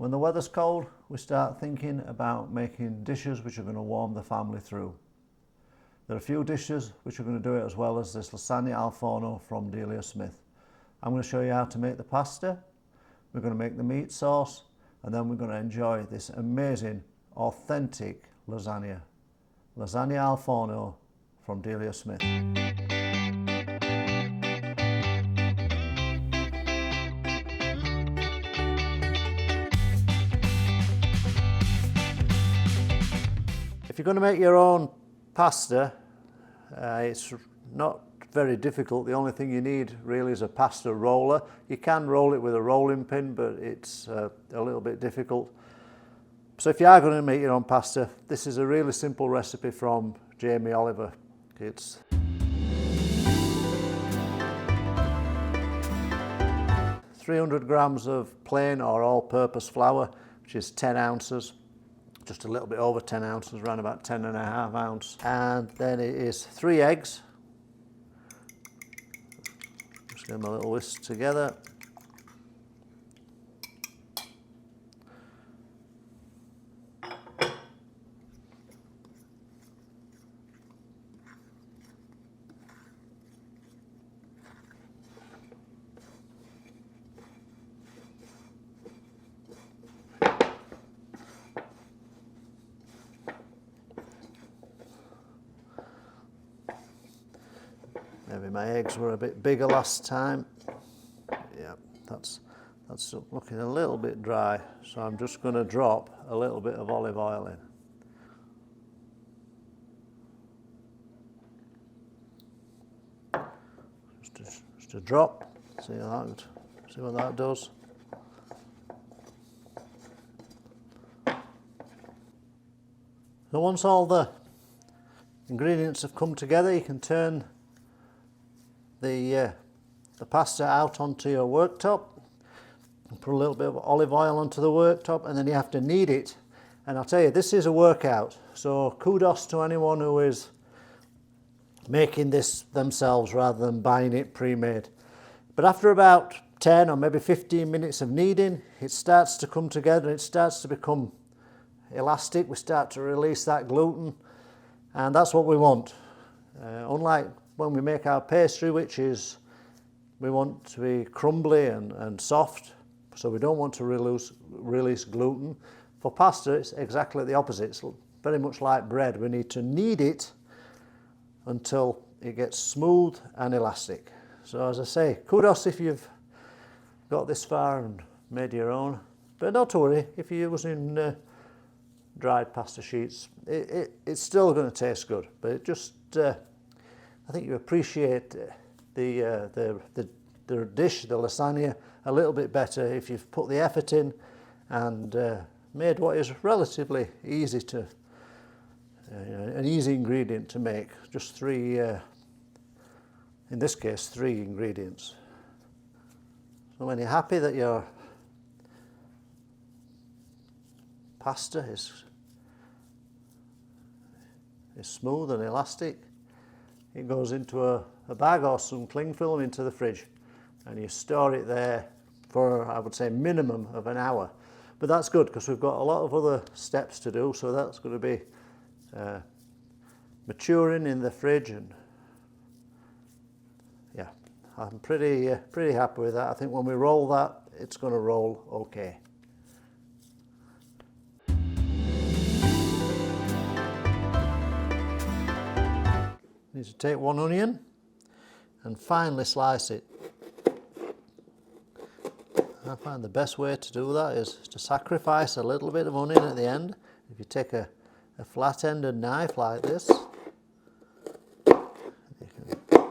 When the weather's cold, we start thinking about making dishes which are going to warm the family through. There are a few dishes which are going to do it, as well as this Lasagna al Forno from Delia Smith. I'm going to show you how to make the pasta, we're going to make the meat sauce, and then we're going to enjoy this amazing, authentic lasagna. Lasagna al Forno from Delia Smith. If you're going to make your own pasta, it's not very difficult. The only thing you need really is a pasta roller. You can roll it with a rolling pin, but it's a little bit difficult. So if you are going to make your own pasta, this is a really simple recipe from Jamie Oliver. It's 300 grams of plain or all-purpose flour, which is 10 ounces. Just a little bit over 10 ounces, around about 10.5 ounces. And then it is 3 eggs. Just give them a little whisk together. Maybe my eggs were a bit bigger last time. Yeah, that's looking a little bit dry, so I'm just going to drop a little bit of olive oil in. Just a drop. See what that does. So once all the ingredients have come together, you can turn the pasta out onto your worktop and put a little bit of olive oil onto the worktop, and then you have to knead it. And I'll tell you, this is a workout, so kudos to anyone who is making this themselves rather than buying it pre-made. But after about 10 or maybe 15 minutes of kneading, it starts to come together and it starts to become elastic. We start to release that gluten, and that's what we want. Unlike when we make our pastry, which is, we want to be crumbly and soft, so we don't want to release gluten. For pasta, it's exactly the opposite. It's very much like bread. We need to knead it until it gets smooth and elastic. So as I say, kudos if you've got this far and made your own. But not to worry, if you're using dried pasta sheets, it's still going to taste good. But it just I think you appreciate the dish, the lasagna, a little bit better if you've put the effort in and made what is relatively easy to, an easy ingredient to make. Just 3, in this case, 3 ingredients. So when you're happy that your pasta is smooth and elastic, it goes into a bag or some cling film into the fridge, and you store it there for, I would say, minimum of an hour. But that's good because we've got a lot of other steps to do, so that's going to be maturing in the fridge. And yeah, I'm pretty happy with that. I think when we roll that, it's going to roll okay. Need to take 1 onion and finely slice it. I find the best way to do that is to sacrifice a little bit of onion at the end. If you take a flat-ended knife like this, you can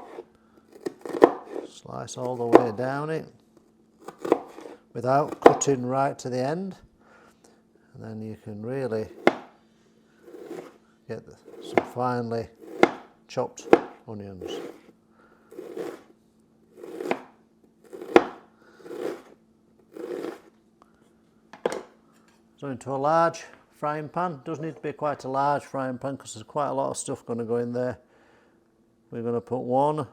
slice all the way down it without cutting right to the end, and then you can really get some finely chopped onions. So into a large frying pan. It does need to be quite a large frying pan because there's quite a lot of stuff going to go in there. We're going to put 1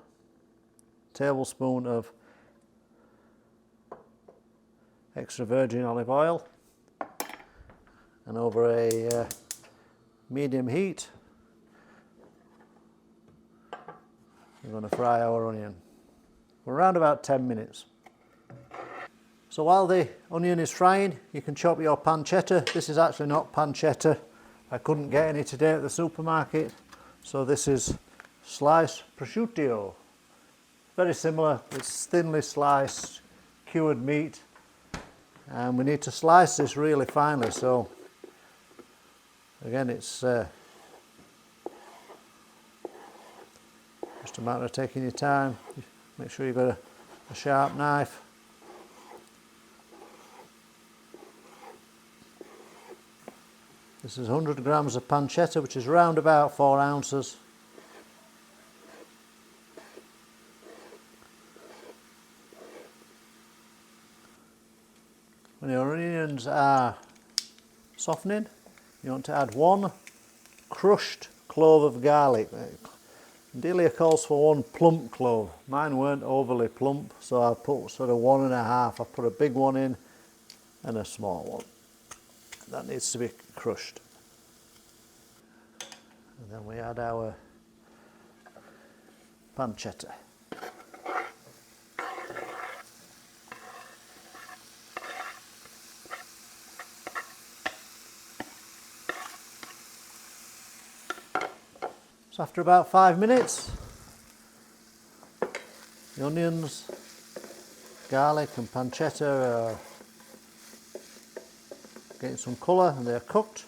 tablespoon of extra virgin olive oil, and over a medium heat we're going to fry our onion for around about 10 minutes. So while the onion is frying, you can chop your pancetta. This is actually not pancetta. I couldn't get any today at the supermarket. So this is sliced prosciutto. Very similar, it's thinly sliced cured meat. And we need to slice this really finely. So again, it's just a matter of taking your time. Make sure you've got a sharp knife. This is 100 grams of pancetta, which is around about 4 ounces. When your onions are softening, you want to add 1 crushed clove of garlic. Delia calls for 1 plump clove. Mine weren't overly plump, so I put sort of 1 1/2. I put a big one in and a small one. That needs to be crushed. And then we add our pancetta. So after about 5 minutes, the onions, garlic and pancetta are getting some colour and they're cooked.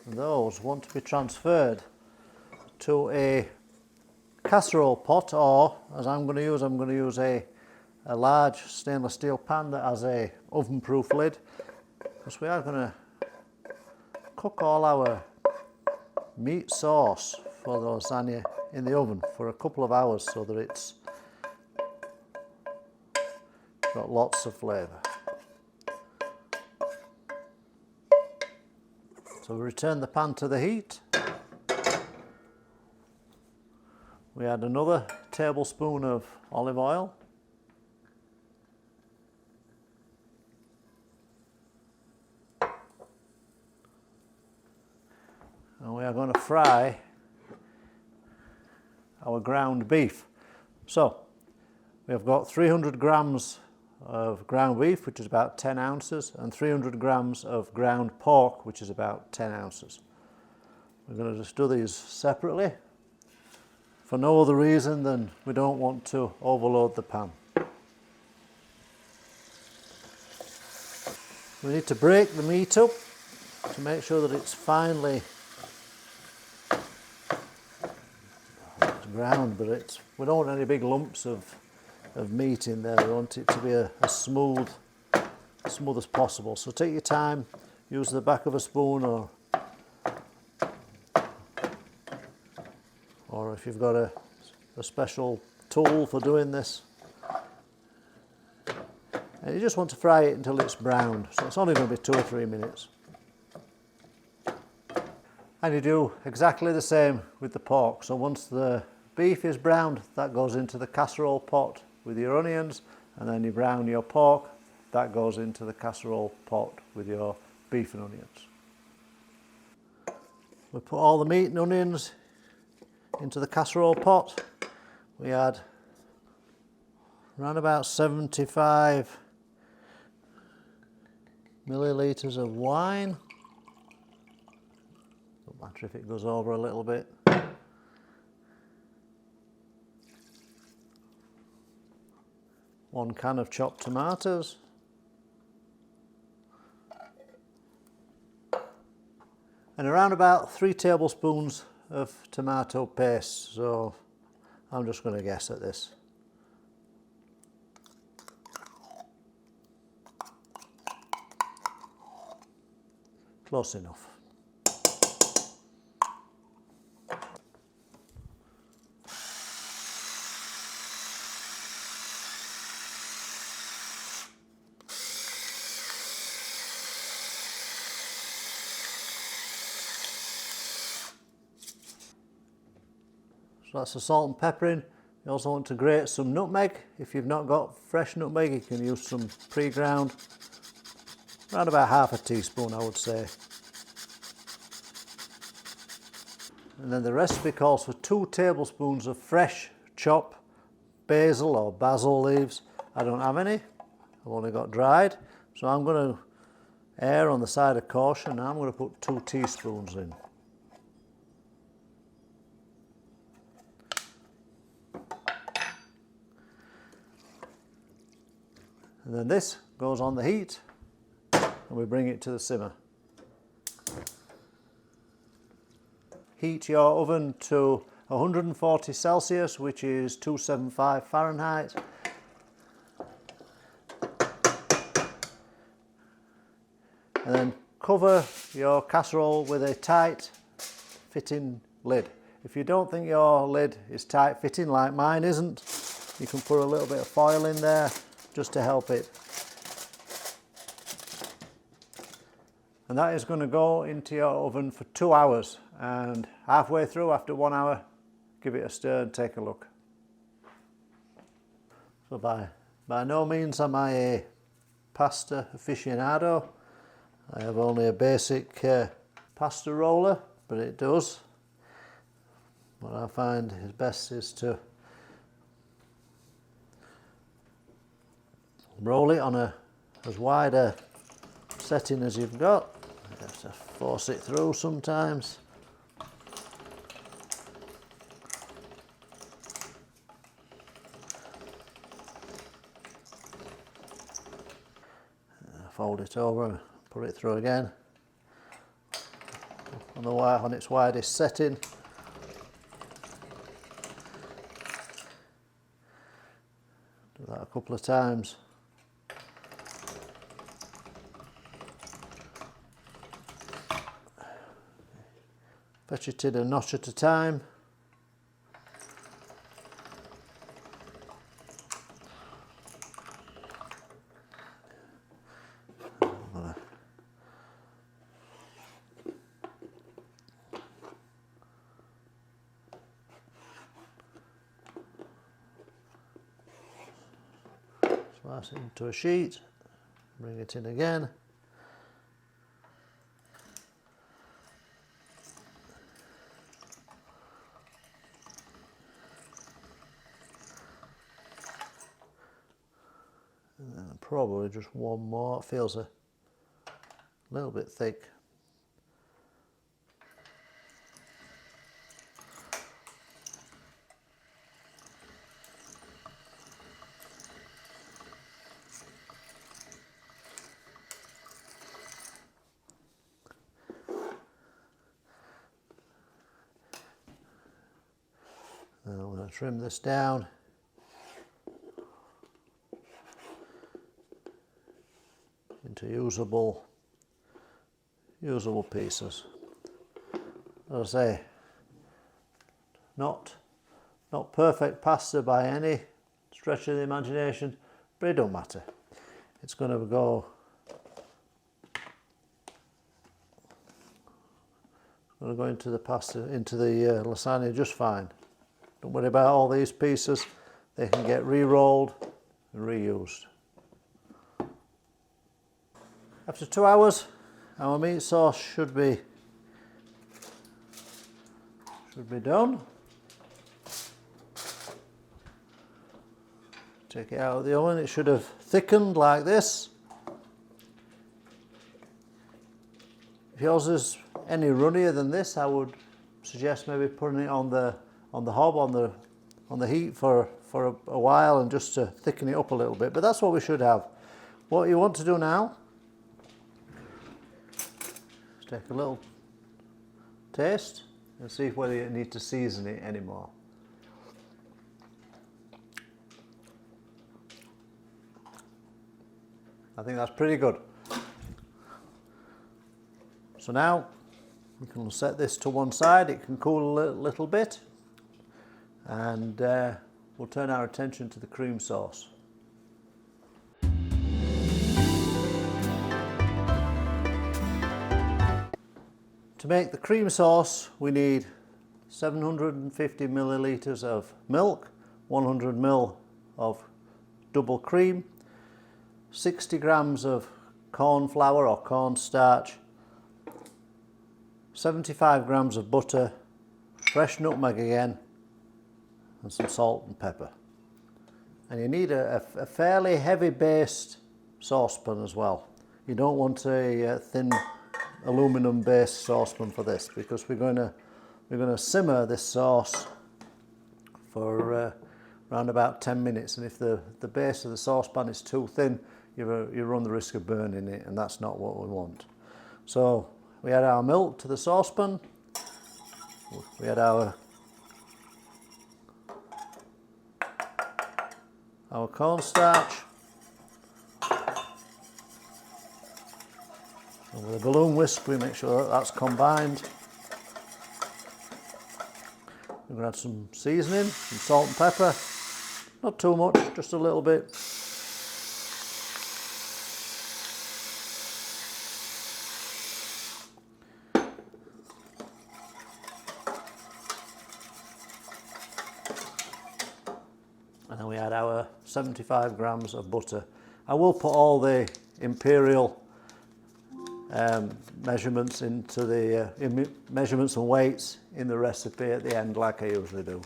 And those want to be transferred to a casserole pot, or as I'm going to use a large stainless steel pan that has a oven-proof lid, because we are going to cook all our meat sauce for the lasagna in the oven for a couple of hours so that it's got lots of flavour. So we return the pan to the heat. We add another tablespoon of olive oil. And we are going to fry our ground beef. So we have got 300 grams of ground beef, which is about 10 ounces, and 300 grams of ground pork, which is about 10 ounces. We're going to just do these separately for no other reason than we don't want to overload the pan. We need to break the meat up to make sure that it's finely ground, but we don't want any big lumps of meat in there. We want it to be as smooth as possible. So take your time, use the back of a spoon or if you've got a special tool for doing this. And you just want to fry it until it's browned. So it's only going to be 2 or 3 minutes. And you do exactly the same with the pork. So once the beef is browned, that goes into the casserole pot with your onions, and then you brown your pork, that goes into the casserole pot with your beef and onions. We put all the meat and onions into the casserole pot. We add around about 75 millilitres of wine. Don't matter if it goes over a little bit. 1 can of chopped tomatoes. And around about 3 tablespoons of tomato paste. So I'm just going to guess at this. Close enough. So that's the salt and pepper in. You also want to grate some nutmeg. If you've not got fresh nutmeg, you can use some pre-ground. around about half a teaspoon, I would say. And then the recipe calls for 2 tablespoons of fresh chopped basil or basil leaves. I don't have any, I've only got dried. So I'm going to err on the side of caution, and I'm going to put 2 teaspoons in. And then this goes on the heat and we bring it to the simmer. Heat your oven to 140 Celsius, which is 275 Fahrenheit. And then cover your casserole with a tight fitting lid. If you don't think your lid is tight fitting like mine isn't, you can put a little bit of foil in there just to help it. And that is going to go into your oven for 2 hours, and halfway through, after 1 hour, give it a stir and take a look. So by no means am I a pasta aficionado. I have only a basic pasta roller, but it does. What I find is best is to roll it on as wide a setting as you've got. You have to force it through sometimes. Fold it over and put it through again on its widest setting. Do that a couple of times. Fetch it in a notch at a time. Slice it into a sheet, bring it in again. And then probably just one more. It feels a little bit thick. And I'm going to trim this down. Into usable pieces. As I say, not perfect pasta by any stretch of the imagination, but it don't matter. It's going to go into the pasta, into the lasagna just fine. Don't worry about all these pieces, they can get re-rolled and reused. After 2 hours, our meat sauce should be done. Take it out of the oven. It should have thickened like this. If yours is any runnier than this, I would suggest maybe putting it on the hob on the heat for a while, and just to thicken it up a little bit. But that's what we should have. What you want to do now, take a little taste and see whether you need to season it anymore. I think that's pretty good. So now we can set this to one side. It can cool a little bit, and we'll turn our attention to the cream sauce. To make the cream sauce, we need 750 millilitres of milk, 100 ml of double cream, 60 grams of corn flour or cornstarch, 75 grams of butter, fresh nutmeg again, and some salt and pepper. And you need a fairly heavy based saucepan as well. You don't want a thin aluminum based saucepan for this, because we're going to simmer this sauce for around about 10 minutes, and if the base of the saucepan is too thin, you run the risk of burning it, and that's not what we want. So we add our milk to the saucepan, we add our cornstarch, and with a balloon whisk we make sure that that's combined. We're going to add some seasoning, some salt and pepper, not too much, just a little bit. And then we add our 75 grams of butter. I will put all the imperial measurements into the measurements and weights in the recipe at the end, like I usually do.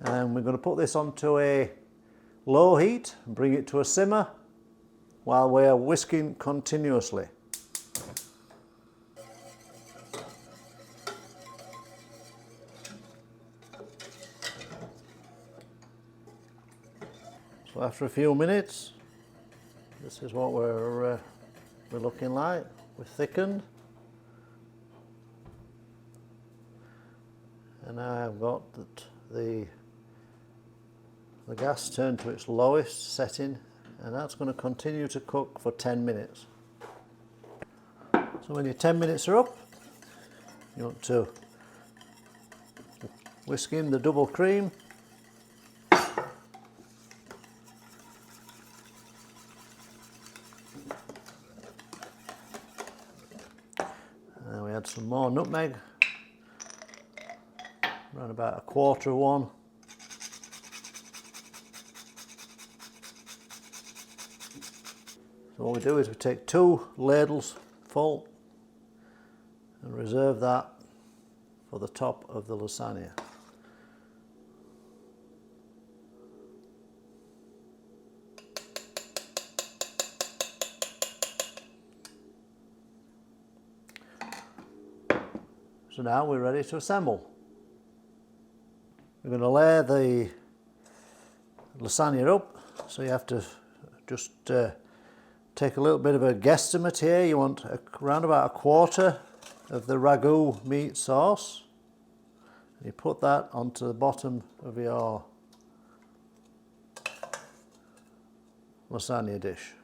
And we're going to put this onto a low heat and bring it to a simmer while we are whisking continuously. So after a few minutes, this is what we're looking like. We're thickened, and now I've got the gas turned to its lowest setting, and that's going to continue to cook for 10 minutes. So when your 10 minutes are up, you want to whisk in the double cream. Add some more nutmeg, around about a quarter of one. So what we do is we take 2 ladles full and reserve that for the top of the lasagna. So now we're ready to assemble. We're going to lay the lasagna up, so you have to just take a little bit of a guesstimate here. You want around about a quarter of the ragu meat sauce. And you put that onto the bottom of your lasagna dish.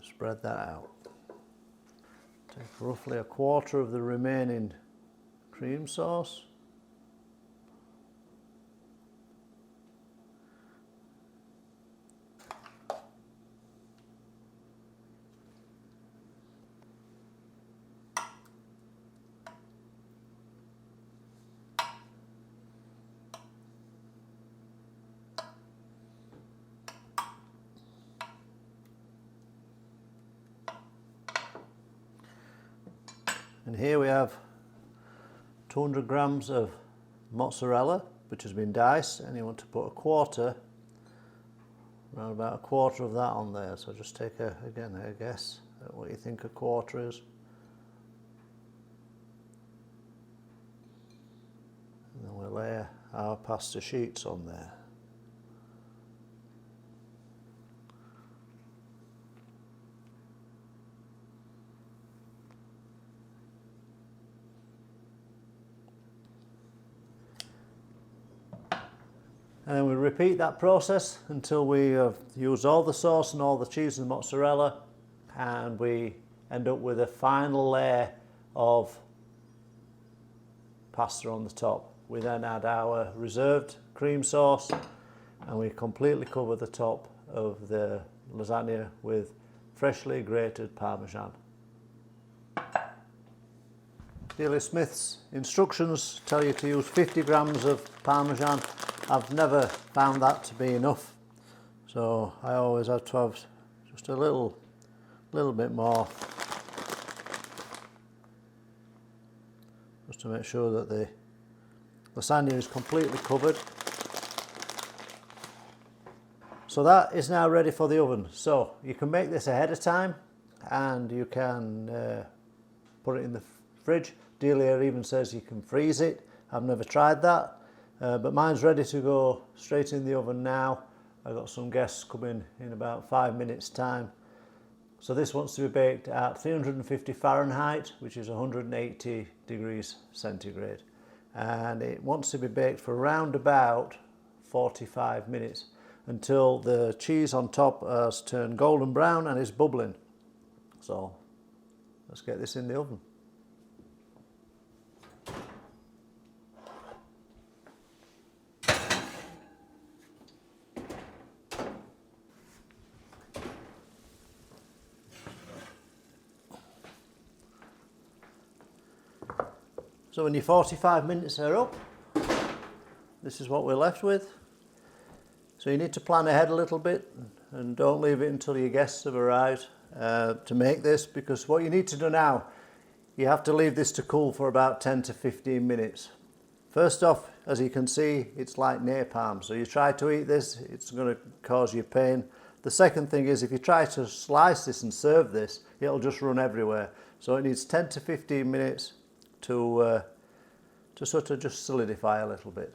Spread that out. Take roughly a quarter of the remaining cream sauce. And here we have 200 grams of mozzarella, which has been diced, and you want to put around about a quarter of that on there. So just take a guess at what you think a quarter is. And then we'll lay our pasta sheets on there. And then we repeat that process until we have used all the sauce and all the cheese and mozzarella, and we end up with a final layer of pasta on the top. We then add our reserved cream sauce, and we completely cover the top of the lasagna with freshly grated Parmesan. Delia Smith's instructions tell you to use 50 grams of Parmesan. I've never found that to be enough, so I always have to have just a little bit more, just to make sure that the lasagna is completely covered. So that is now ready for the oven. So you can make this ahead of time, and you can put it in the fridge. Delia even says you can freeze it. I've never tried that, but mine's ready to go straight in the oven now. I've got some guests coming in about 5 minutes time. So this wants to be baked at 350 Fahrenheit, which is 180 degrees centigrade. And it wants to be baked for around about 45 minutes until the cheese on top has turned golden brown and is bubbling. So let's get this in the oven. So when your 45 minutes are up, this is what we're left with. So you need to plan ahead a little bit and don't leave it until your guests have arrived to make this, because what you need to do now, you have to leave this to cool for about 10 to 15 minutes. First off, as you can see, it's like napalm. So you try to eat this, it's going to cause you pain. The second thing is, if you try to slice this and serve this, it'll just run everywhere. So it needs 10 to 15 minutes to sort of just solidify a little bit.